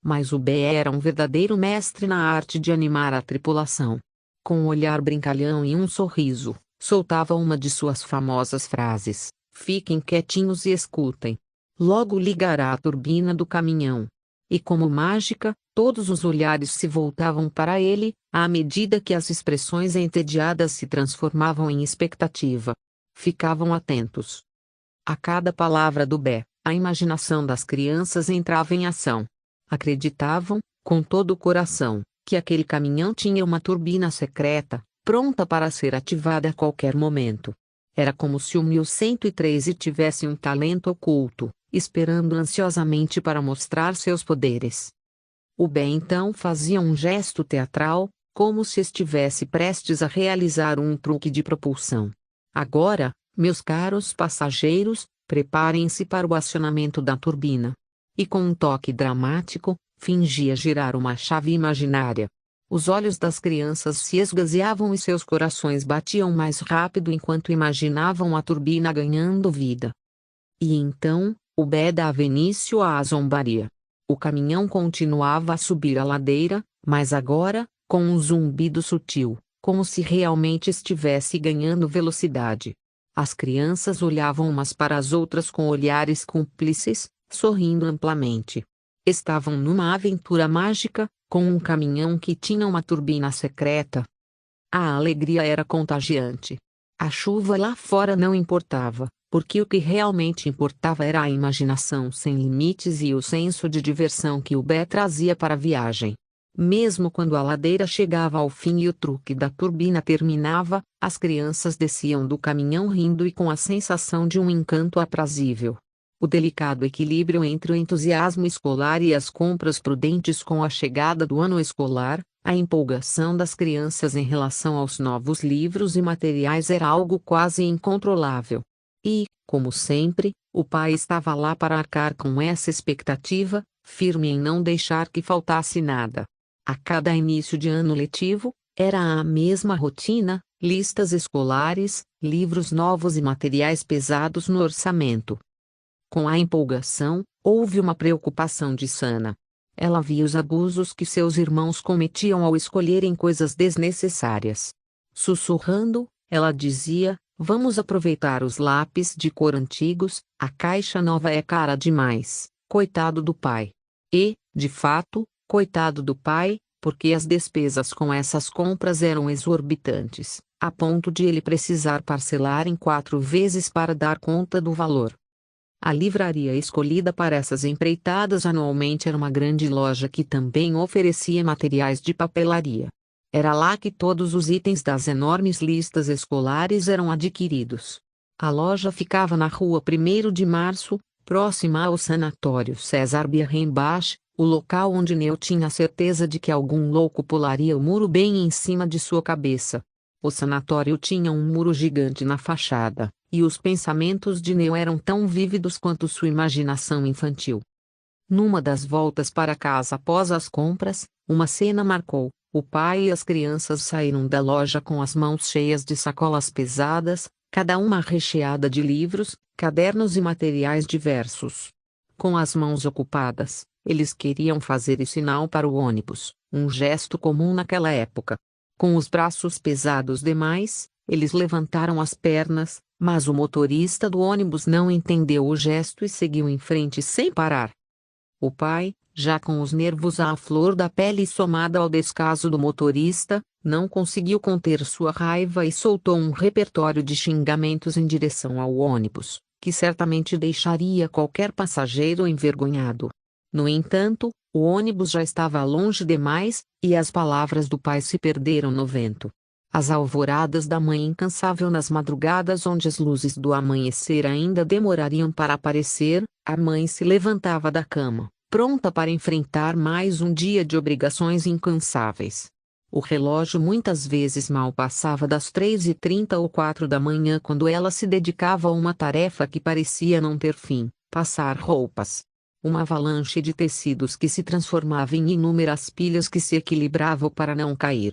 Mas o Bé era um verdadeiro mestre na arte de animar a tripulação. Com um olhar brincalhão e um sorriso, soltava uma de suas famosas frases: "Fiquem quietinhos e escutem. Logo ligará a turbina do caminhão." E como mágica, todos os olhares se voltavam para ele, à medida que as expressões entediadas se transformavam em expectativa. Ficavam atentos. A cada palavra do Bé, a imaginação das crianças entrava em ação. Acreditavam, com todo o coração, que aquele caminhão tinha uma turbina secreta, pronta para ser ativada a qualquer momento. Era como se o 1113 tivesse um talento oculto, esperando ansiosamente para mostrar seus poderes. O Bé então fazia um gesto teatral, como se estivesse prestes a realizar um truque de propulsão. "Agora, meus caros passageiros, preparem-se para o acionamento da turbina." E com um toque dramático, fingia girar uma chave imaginária. Os olhos das crianças se esgazeavam e seus corações batiam mais rápido enquanto imaginavam a turbina ganhando vida. E então, o Bé dava início à zombaria. O caminhão continuava a subir a ladeira, mas agora, com um zumbido sutil, como se realmente estivesse ganhando velocidade. As crianças olhavam umas para as outras com olhares cúmplices, sorrindo amplamente. Estavam numa aventura mágica, com um caminhão que tinha uma turbina secreta. A alegria era contagiante. A chuva lá fora não importava, porque o que realmente importava era a imaginação sem limites e o senso de diversão que o Bé trazia para a viagem. Mesmo quando a ladeira chegava ao fim e o truque da turbina terminava, as crianças desciam do caminhão rindo e com a sensação de um encanto aprazível. O delicado equilíbrio entre o entusiasmo escolar e as compras prudentes com a chegada do ano escolar, a empolgação das crianças em relação aos novos livros e materiais era algo quase incontrolável. E, como sempre, o pai estava lá para arcar com essa expectativa, firme em não deixar que faltasse nada. A cada início de ano letivo, era a mesma rotina: listas escolares, livros novos e materiais pesados no orçamento. Com a empolgação, houve uma preocupação de Sana. Ela via os abusos que seus irmãos cometiam ao escolherem coisas desnecessárias. Sussurrando, ela dizia: "Vamos aproveitar os lápis de cor antigos, a caixa nova é cara demais, coitado do pai." E, de fato, coitado do pai, porque as despesas com essas compras eram exorbitantes, a ponto de ele precisar parcelar em 4 vezes para dar conta do valor. A livraria escolhida para essas empreitadas anualmente era uma grande loja que também oferecia materiais de papelaria. Era lá que todos os itens das enormes listas escolares eram adquiridos. A loja ficava na rua 1º de Março, próxima ao sanatório César Birrenbach, o local onde Neo tinha certeza de que algum louco pularia o muro bem em cima de sua cabeça. O sanatório tinha um muro gigante na fachada, e os pensamentos de Neo eram tão vívidos quanto sua imaginação infantil. Numa das voltas para casa após as compras, uma cena marcou: o pai e as crianças saíram da loja com as mãos cheias de sacolas pesadas, cada uma recheada de livros, cadernos e materiais diversos. Com as mãos ocupadas, eles queriam fazer sinal para o ônibus, um gesto comum naquela época. Com os braços pesados demais, eles levantaram as pernas, mas o motorista do ônibus não entendeu o gesto e seguiu em frente sem parar. O pai, já com os nervos à flor da pele somada ao descaso do motorista, não conseguiu conter sua raiva e soltou um repertório de xingamentos em direção ao ônibus, que certamente deixaria qualquer passageiro envergonhado. No entanto, o ônibus já estava longe demais, e as palavras do pai se perderam no vento. As alvoradas da manhã incansável nas madrugadas onde as luzes do amanhecer ainda demorariam para aparecer, a mãe se levantava da cama, pronta para enfrentar mais um dia de obrigações incansáveis. O relógio muitas vezes mal passava das 3h30 ou 4 da manhã quando ela se dedicava a uma tarefa que parecia não ter fim: passar roupas. Uma avalanche de tecidos que se transformava em inúmeras pilhas que se equilibravam para não cair.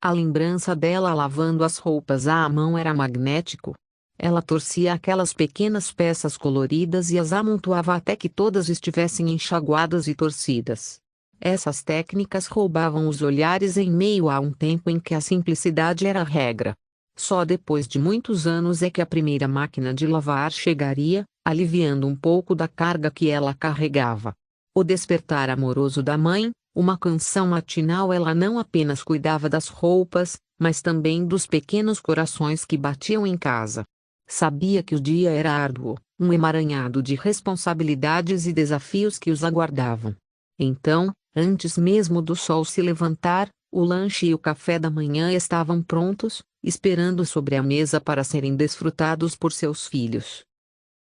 A lembrança dela lavando as roupas à mão era magnético. Ela torcia aquelas pequenas peças coloridas e as amontoava até que todas estivessem enxaguadas e torcidas. Essas técnicas roubavam os olhares em meio a um tempo em que a simplicidade era a regra. Só depois de muitos anos é que a primeira máquina de lavar chegaria, aliviando um pouco da carga que ela carregava. O despertar amoroso da mãe, uma canção matinal. Ela não apenas cuidava das roupas, mas também dos pequenos corações que batiam em casa. Sabia que o dia era árduo, um emaranhado de responsabilidades e desafios que os aguardavam. Então, antes mesmo do sol se levantar, o lanche e o café da manhã estavam prontos, esperando sobre a mesa para serem desfrutados por seus filhos.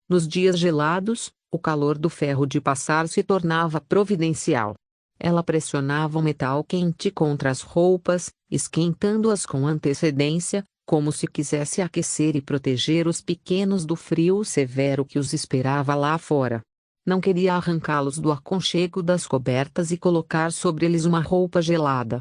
Nos dias gelados, o calor do ferro de passar se tornava providencial. Ela pressionava o metal quente contra as roupas, esquentando-as com antecedência, como se quisesse aquecer e proteger os pequenos do frio severo que os esperava lá fora. Não queria arrancá-los do aconchego das cobertas e colocar sobre eles uma roupa gelada.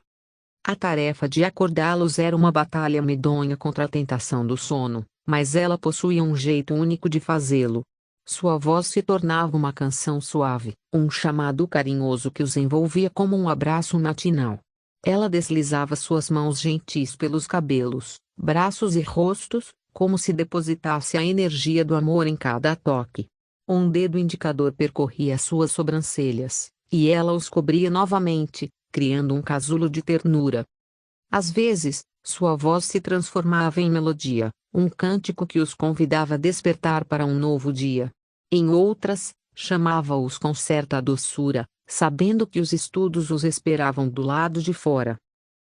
A tarefa de acordá-los era uma batalha medonha contra a tentação do sono, mas ela possuía um jeito único de fazê-lo. Sua voz se tornava uma canção suave, um chamado carinhoso que os envolvia como um abraço matinal. Ela deslizava suas mãos gentis pelos cabelos, braços e rostos, como se depositasse a energia do amor em cada toque. Um dedo indicador percorria suas sobrancelhas, e ela os cobria novamente, criando um casulo de ternura. Às vezes, sua voz se transformava em melodia, um cântico que os convidava a despertar para um novo dia. Em outras, chamava-os com certa doçura, sabendo que os estudos os esperavam do lado de fora.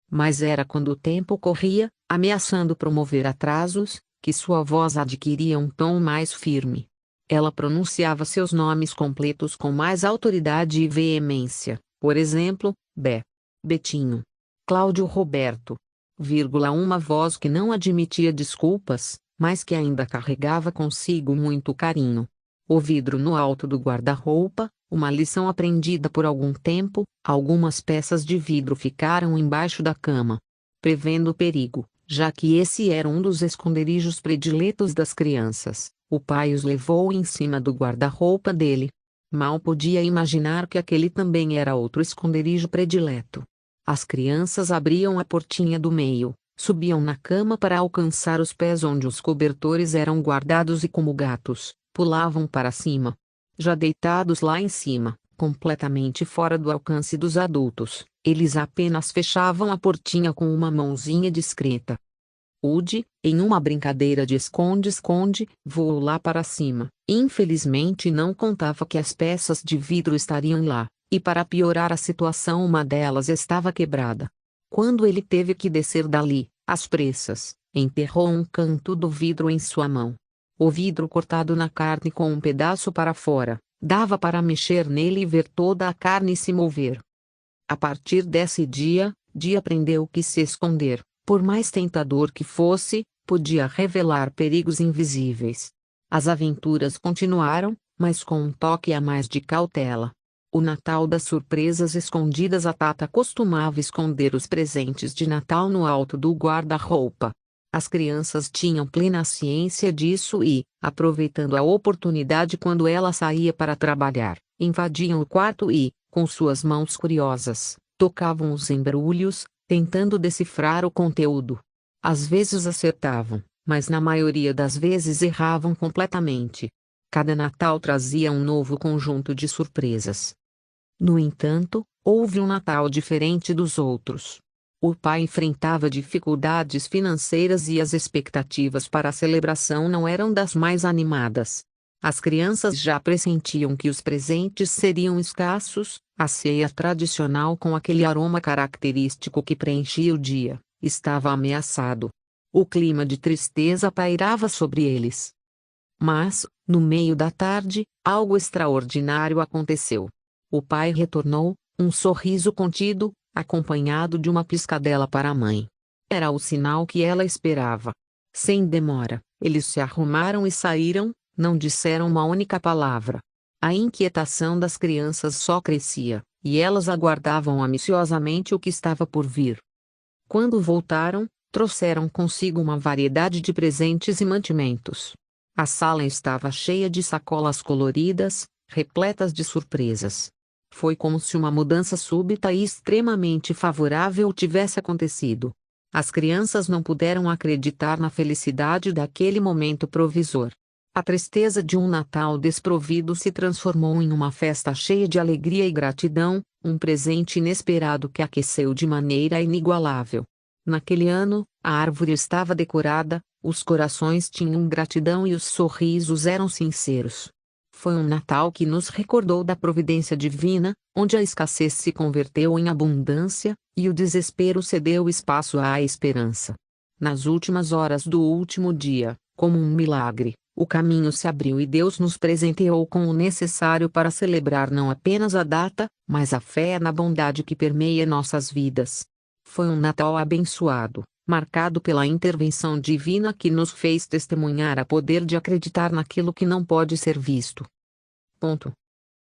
Mas era quando o tempo corria, ameaçando promover atrasos, que sua voz adquiria um tom mais firme. Ela pronunciava seus nomes completos com mais autoridade e veemência, por exemplo, Betinho, Cláudio Roberto, uma voz que não admitia desculpas, mas que ainda carregava consigo muito carinho. O vidro no alto do guarda-roupa, uma lição aprendida por algum tempo. Algumas peças de vidro ficaram embaixo da cama, prevendo o perigo, já que esse era um dos esconderijos prediletos das crianças. O pai os levou em cima do guarda-roupa dele. Mal podia imaginar que aquele também era outro esconderijo predileto. As crianças abriam a portinha do meio, subiam na cama para alcançar os pés onde os cobertores eram guardados e, como gatos, pulavam para cima. Já deitados lá em cima, completamente fora do alcance dos adultos, eles apenas fechavam a portinha com uma mãozinha discreta. Woody, em uma brincadeira de esconde-esconde, voou lá para cima. Infelizmente não contava que as peças de vidro estariam lá, e para piorar a situação uma delas estava quebrada. Quando ele teve que descer dali, às pressas, enterrou um canto do vidro em sua mão. O vidro cortado na carne com um pedaço para fora, dava para mexer nele e ver toda a carne se mover. A partir desse dia, aprendeu que se esconder, por mais tentador que fosse, podia revelar perigos invisíveis. As aventuras continuaram, mas com um toque a mais de cautela. O Natal das surpresas escondidas. A Tata costumava esconder os presentes de Natal no alto do guarda-roupa. As crianças tinham plena ciência disso e, aproveitando a oportunidade quando ela saía para trabalhar, invadiam o quarto e, com suas mãos curiosas, tocavam os embrulhos, tentando decifrar o conteúdo. Às vezes acertavam, mas na maioria das vezes erravam completamente. Cada Natal trazia um novo conjunto de surpresas. No entanto, houve um Natal diferente dos outros. O pai enfrentava dificuldades financeiras e as expectativas para a celebração não eram das mais animadas. As crianças já pressentiam que os presentes seriam escassos, a ceia tradicional com aquele aroma característico que preenchia o dia estava ameaçado. O clima de tristeza pairava sobre eles. Mas, no meio da tarde, algo extraordinário aconteceu. O pai retornou, um sorriso contido, acompanhado de uma piscadela para a mãe. Era o sinal que ela esperava. Sem demora, eles se arrumaram e saíram, não disseram uma única palavra. A inquietação das crianças só crescia, e elas aguardavam ansiosamente o que estava por vir. Quando voltaram, trouxeram consigo uma variedade de presentes e mantimentos. A sala estava cheia de sacolas coloridas, repletas de surpresas. Foi como se uma mudança súbita e extremamente favorável tivesse acontecido. As crianças não puderam acreditar na felicidade daquele momento provisor. A tristeza de um Natal desprovido se transformou em uma festa cheia de alegria e gratidão, um presente inesperado que aqueceu de maneira inigualável. Naquele ano, a árvore estava decorada, os corações tinham gratidão e os sorrisos eram sinceros. Foi um Natal que nos recordou da providência divina, onde a escassez se converteu em abundância, e o desespero cedeu espaço à esperança. Nas últimas horas do último dia, como um milagre, o caminho se abriu e Deus nos presenteou com o necessário para celebrar não apenas a data, mas a fé na bondade que permeia nossas vidas. Foi um Natal abençoado, marcado pela intervenção divina que nos fez testemunhar a poder de acreditar naquilo que não pode ser visto. Ponto.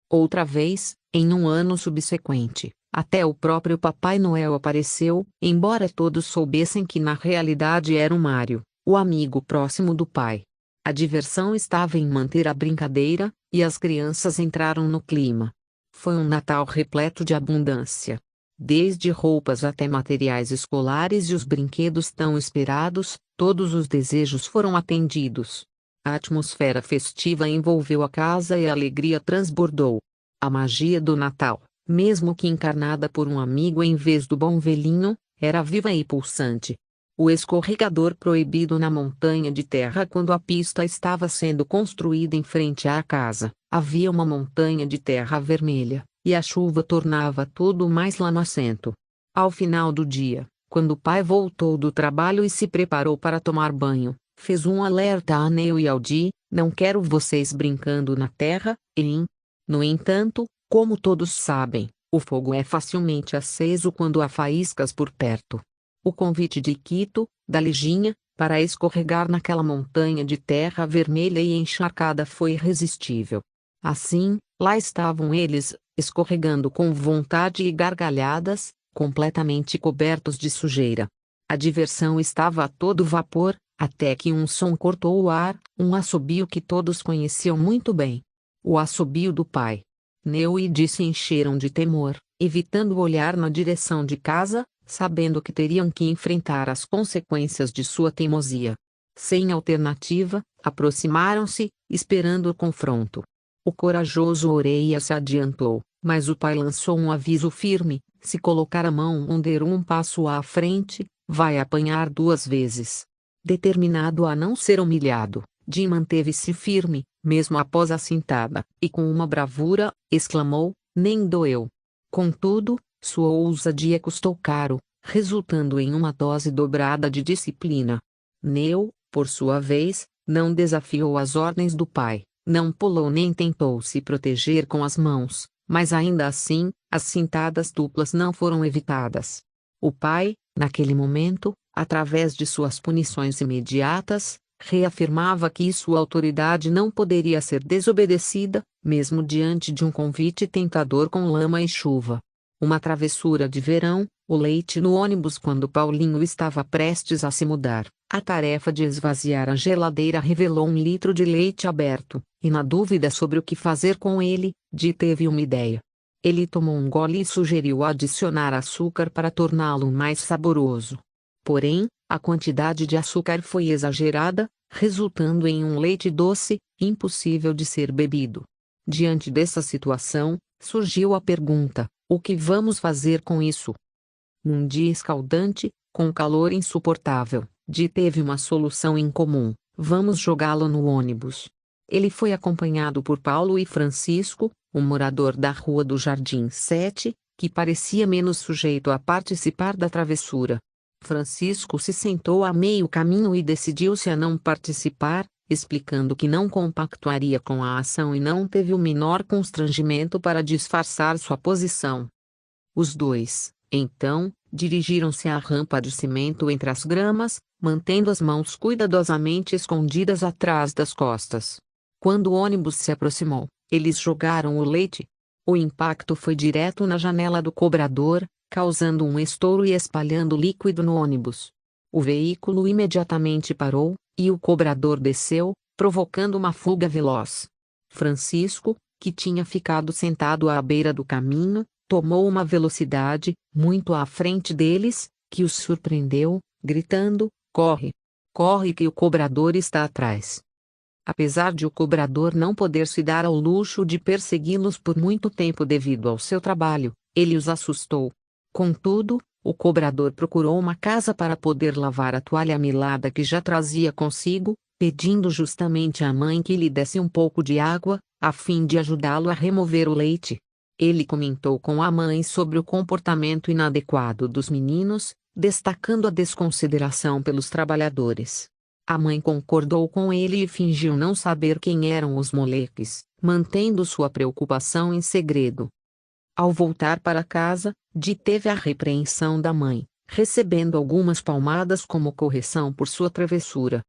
Outra vez, em um ano subsequente, até o próprio Papai Noel apareceu, embora todos soubessem que na realidade era o Mário, o amigo próximo do pai. A diversão estava em manter a brincadeira, e as crianças entraram no clima. Foi um Natal repleto de abundância. Desde roupas até materiais escolares e os brinquedos tão esperados, todos os desejos foram atendidos. A atmosfera festiva envolveu a casa e a alegria transbordou. A magia do Natal, mesmo que encarnada por um amigo em vez do bom velhinho, era viva e pulsante. O escorregador proibido na montanha de terra quando a pista estava sendo construída em frente à casa, havia uma montanha de terra vermelha, e a chuva tornava tudo mais lamacento. Ao final do dia, quando o pai voltou do trabalho e se preparou para tomar banho, fez um alerta a Neil e ao Dee: não quero vocês brincando na terra, hein? No entanto, como todos sabem, o fogo é facilmente aceso quando há faíscas por perto. O convite de Quito, da Liginha, para escorregar naquela montanha de terra vermelha e encharcada foi irresistível. Assim, lá estavam eles, escorregando com vontade e gargalhadas, completamente cobertos de sujeira. A diversão estava a todo vapor, até que um som cortou o ar, um assobio que todos conheciam muito bem. O assobio do pai. Neil e Dee se encheram de temor, evitando olhar na direção de casa, sabendo que teriam que enfrentar as consequências de sua teimosia. Sem alternativa, aproximaram-se, esperando o confronto. O corajoso Oreia se adiantou, mas o pai lançou um aviso firme: se colocar a mão ou der um passo à frente, vai apanhar 2 vezes. Determinado a não ser humilhado, Dee manteve-se firme, mesmo após a cintada, e com uma bravura, exclamou: nem doeu. Contudo, sua ousadia custou caro, resultando em uma dose dobrada de disciplina. Neil, por sua vez, não desafiou as ordens do pai, não pulou nem tentou se proteger com as mãos, mas ainda assim, as cintadas duplas não foram evitadas. O pai, naquele momento, através de suas punições imediatas, reafirmava que sua autoridade não poderia ser desobedecida, mesmo diante de um convite tentador com lama e chuva. Uma travessura de verão, o leite no ônibus quando Paulinho estava prestes a se mudar, A tarefa de esvaziar a geladeira revelou 1 litro de leite aberto, e na dúvida sobre o que fazer com ele, Dee teve uma ideia. Ele tomou um gole e sugeriu adicionar açúcar para torná-lo mais saboroso. Porém, a quantidade de açúcar foi exagerada, resultando em um leite doce, impossível de ser bebido. Diante dessa situação, surgiu a pergunta: o que vamos fazer com isso? Num dia escaldante, com calor insuportável, Dee teve uma solução incomum: vamos jogá-lo no ônibus. Ele foi acompanhado por Paulo e Francisco, um morador da Rua do Jardim 7, que parecia menos sujeito a participar da travessura. Francisco se sentou a meio caminho e decidiu-se a não participar, explicando que não compactuaria com a ação e não teve o menor constrangimento para disfarçar sua posição. Os dois, então, dirigiram-se à rampa de cimento entre as gramas, mantendo as mãos cuidadosamente escondidas atrás das costas. Quando o ônibus se aproximou, eles jogaram o leite. O impacto foi direto na janela do cobrador, causando um estouro e espalhando líquido no ônibus. O veículo imediatamente parou, e o cobrador desceu, provocando uma fuga veloz. Francisco, que tinha ficado sentado à beira do caminho, tomou uma velocidade, muito à frente deles, que os surpreendeu, gritando: corre! Corre que o cobrador está atrás! Apesar de o cobrador não poder se dar ao luxo de persegui-los por muito tempo devido ao seu trabalho, ele os assustou. Contudo, o cobrador procurou uma casa para poder lavar a toalha milada que já trazia consigo, pedindo justamente à mãe que lhe desse um pouco de água, a fim de ajudá-lo a remover o leite. Ele comentou com a mãe sobre o comportamento inadequado dos meninos, destacando a desconsideração pelos trabalhadores. A mãe concordou com ele e fingiu não saber quem eram os moleques, mantendo sua preocupação em segredo. Ao voltar para casa, Dee teve a repreensão da mãe, recebendo algumas palmadas como correção por sua travessura.